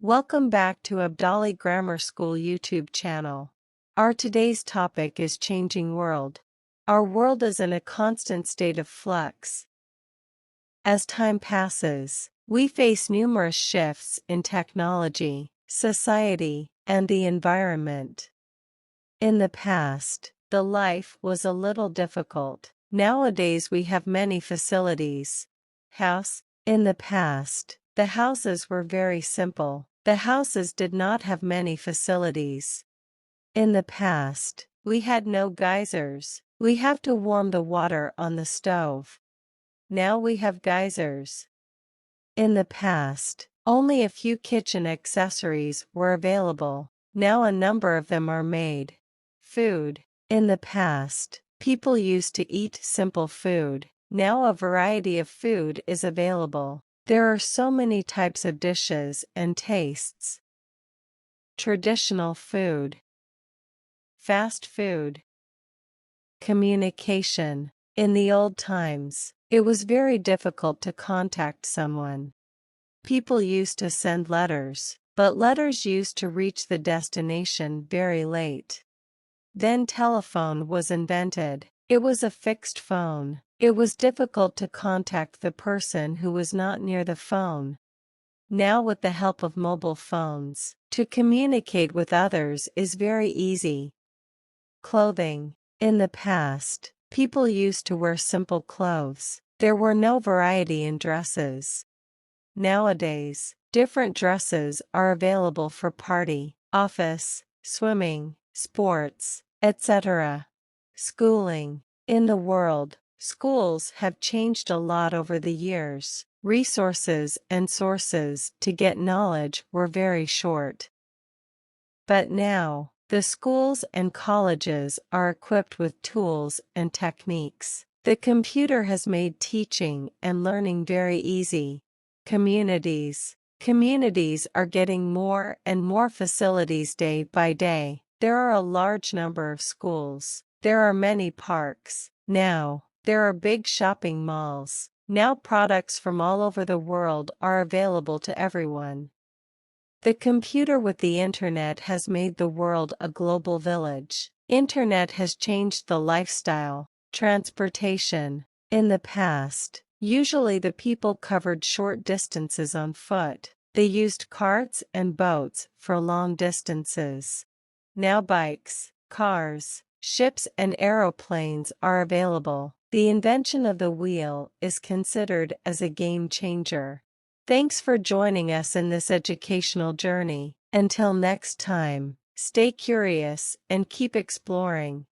Welcome back to Abdali Grammar School YouTube channel. Our today's topic is changing world. Our world is in a constant state of flux. As time passes, we face numerous shifts in technology, society, and the environment. In the past, the life was a little difficult. Nowadays we have many facilities. In the past, the houses were very simple. The houses did not have many facilities. In the past, we had no geysers. We have to warm the water on the stove. Now we have geysers. In the past, only a few kitchen accessories were available. Now a number of them are made. Food. In the past, people used to eat simple food. Now a variety of food is available. There are so many types of dishes and tastes. Traditional food. Fast food. Communication. In the old times, it was very difficult to contact someone. People used to send letters, but letters used to reach the destination very late. Then telephone was invented. It was a fixed phone. It was difficult to contact the person who was not near the phone. Now with the help of mobile phones, to communicate with others is very easy. Clothing. In the past, people used to wear simple clothes. There were no variety in dresses. Nowadays, different dresses are available for party, office, swimming, sports, etc. Schooling. In the world, schools have changed a lot over the years. Resources and sources to get knowledge were very short. But now, the schools and colleges are equipped with tools and techniques. The computer has made teaching and learning very easy. Communities. Communities are getting more and more facilities day by day. There are a large number of schools. There are many parks. Now, there are big shopping malls. Now products from all over the world are available to everyone. The computer with the internet has made the world a global village. Internet has changed the lifestyle. Transportation. In the past, usually the people covered short distances on foot. They used carts and boats for long distances. Now bikes, cars, ships and aeroplanes are available. The invention of the wheel is considered as a game changer. Thanks for joining us in this educational journey. Until next time, stay curious and keep exploring.